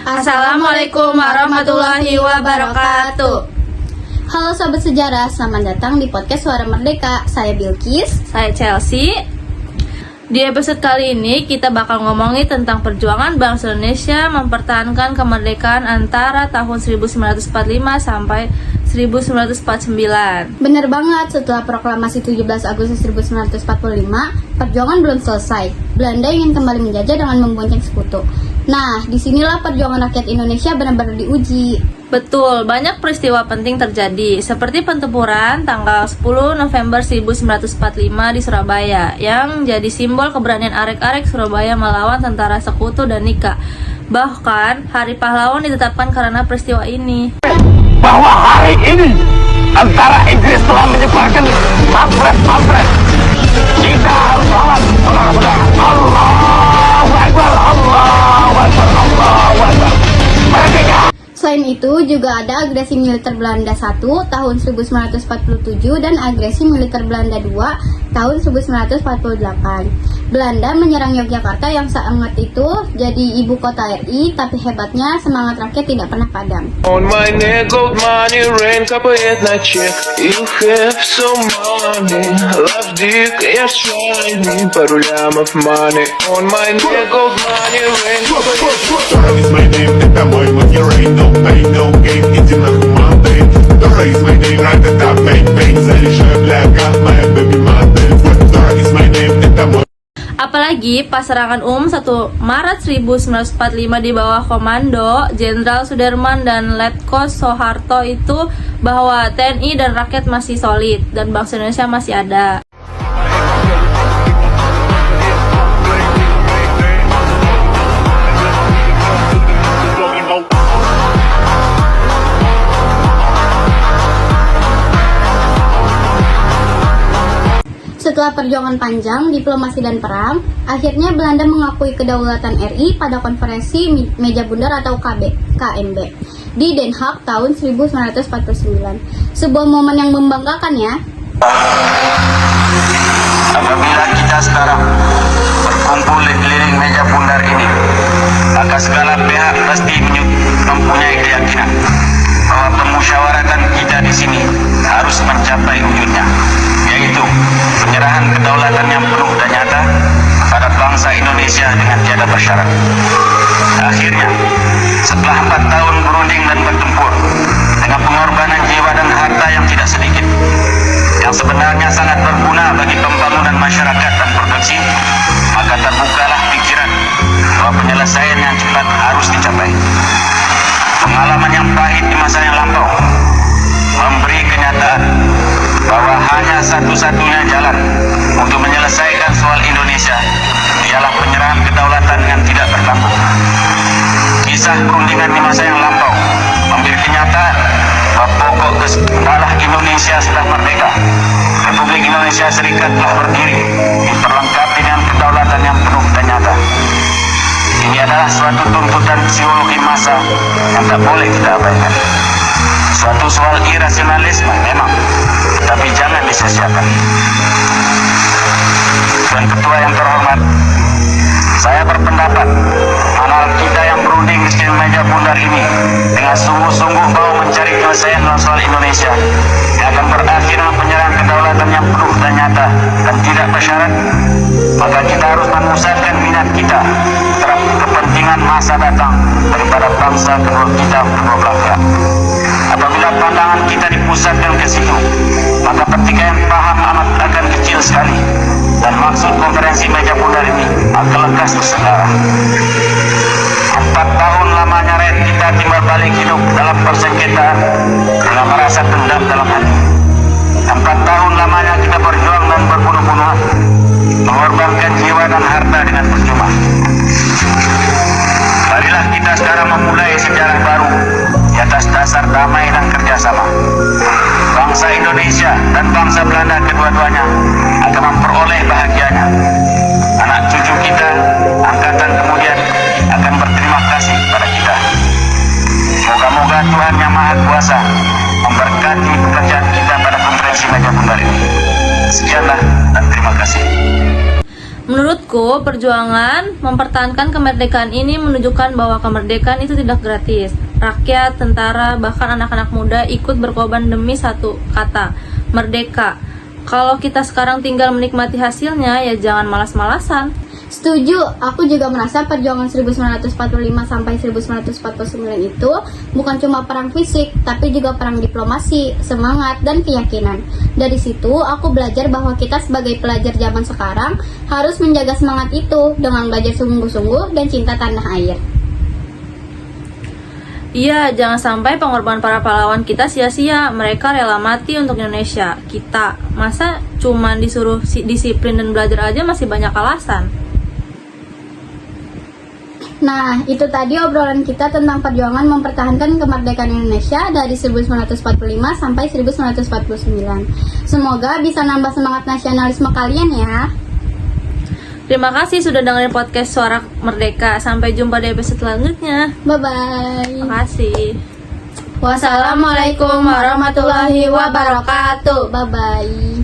Assalamualaikum warahmatullahi wabarakatuh. Halo Sobat Sejarah, selamat datang di podcast Suara Merdeka. Saya Bilkis. Saya Chelsea. Di episode kali ini kita bakal ngomongin tentang perjuangan bangsa Indonesia mempertahankan kemerdekaan antara tahun 1945 sampai 1949. Bener banget, setelah proklamasi 17 Agustus 1945, perjuangan belum selesai. Belanda ingin kembali menjajah dengan membonceng sekutu. Nah, disinilah perjuangan rakyat Indonesia benar-benar diuji. Betul, banyak peristiwa penting terjadi, seperti pentempuran tanggal 10 November 1945 di Surabaya, yang jadi simbol keberanian arek-arek Surabaya melawan tentara sekutu dan Nika. Bahkan, Hari Pahlawan ditetapkan karena peristiwa ini. Bahwa hari ini antara Inggris telah menyebarkan pamflet. Kita harus lawan benar-benar. Allahu Akbar, Allahu Akbar, Allahu Akbar. Merdeka. Selain itu, juga ada agresi militer Belanda 1 tahun 1947 dan agresi militer Belanda 2 tahun 1948. Belanda menyerang Yogyakarta yang sangat itu jadi ibu kota RI, tapi hebatnya semangat rakyat tidak pernah padam. On my neck, gold money, rain, капает на чек. You have some money, love dick, yes, shiny. Пару лямов money. On my neck, gold money, rain, Dora is my name, это мой money rain. No pain, no gain, иди нахуй, модель. Dora is my name, ра-та-та, бэнг-бэнг. Заряжаю, бляга, моя baby модель. Dora is my name, это мой. Apalagi pas serangan 1 Maret 1945 di bawah komando Jenderal Sudirman dan Letkos Soeharto itu bahwa TNI dan rakyat masih solid dan bangsa Indonesia masih ada. Setelah perjuangan panjang, diplomasi dan perang, akhirnya Belanda mengakui kedaulatan RI pada konferensi Meja Bundar atau KMB di Den Haag tahun 1949. Sebuah momen yang membanggakan ya. Apabila kita sekarang berkumpul di keliling meja bundar ini, maka segala pihak pasti mempunyai keyakinan bahwa pemusyawaratan kita di sini harus mencapai wujudnya, yaitu penyerahan kedaulatan yang penuh dan nyata pada bangsa Indonesia dengan tiada bersyarat. Akhirnya, setelah 4 tahun berunding dan bertempur dengan pengorbanan jiwa dan harta yang tidak sedikit, yang sebenarnya sangat berguna bagi pembangunan masyarakat dan produksi, maka terbukalah pikiran bahwa penyelesaian yang cepat harus dicapai. Pengalaman yang pahit di masa yang lampau memberi kenyataan bahwa hanya satu-satunya jalan untuk menyelesaikan soal Indonesia ialah penyerahan kedaulatan yang tidak bertanggung. Kisah perundingan di masa yang lampau memberi kenyataan bahwa pokok adalah Indonesia sudah merdeka. Republik Indonesia Serikat telah berdiri, diperlengkapi dengan kedaulatan yang penuh dan nyata. Ini adalah suatu tuntutan psikologi massa yang tak boleh kita abaikan. Suatu soal irasionalisme memang, tetapi jangan disia-siakan. Tuan Ketua yang terhormat, saya berpendapat anak kita yang berunding di meja bundar ini dengan sungguh-sungguh mau mencari penyelesaian dalam soal Indonesia yang akan berakhir dengan penyerahan kedaulatan yang penuh dan nyata dan tidak bersyarat, maka kita harus memusatkan minat kita terhadap kepentingan masa datang daripada bangsa kedua kita kedua belah pihak. Apabila pandangan kita dipusatkan ke situ, maka pertikaian paham amat akan kecil sekali dan maksud konferensi meja bundar ini akan lekas terselenggara. 4 tahun lamanya rakyat kita timbal balik hidup dalam persengketaan dengan merasa dendam dalam hati. 4 tahun lamanya kita berjuang dan berbunuh-bunuhan, mengorbankan jiwa dan harta dengan percuma. Marilah kita sekarang memulai sejarah baru di atas dasar damai dan kerjasama. Bangsa Indonesia dan bangsa Belanda kedua-duanya akan memperoleh bahagianya. Anak cucu kita, angkatan kemudian akan berterima kasih pada kita. Moga-moga Tuhan Yang Maha Kuasa memberkati pekerjaan kita pada konferensi meja bundar ini. Sekianlah dan terima kasih. Menurutku, perjuangan mempertahankan kemerdekaan ini menunjukkan bahwa kemerdekaan itu tidak gratis. Rakyat, tentara, bahkan anak-anak muda ikut berkorban demi satu kata, merdeka. Kalau kita sekarang tinggal menikmati hasilnya, ya jangan malas-malasan. Setuju, aku juga merasa perjuangan 1945 sampai 1949 itu bukan cuma perang fisik, tapi juga perang diplomasi, semangat, dan keyakinan. Dari situ, aku belajar bahwa kita sebagai pelajar zaman sekarang harus menjaga semangat itu dengan belajar sungguh-sungguh dan cinta tanah air. Iya, jangan sampai pengorbanan para pahlawan kita sia-sia. Mereka rela mati untuk Indonesia. Kita, masa cuman disuruh disiplin dan belajar aja masih banyak alasan? Nah, itu tadi obrolan kita tentang perjuangan mempertahankan kemerdekaan Indonesia dari 1945 sampai 1949. Semoga bisa nambah semangat nasionalisme kalian ya. Terima kasih sudah dengerin podcast Suara Merdeka. Sampai jumpa di episode selanjutnya. Bye-bye. Terima kasih. Wassalamualaikum warahmatullahi wabarakatuh. Bye-bye.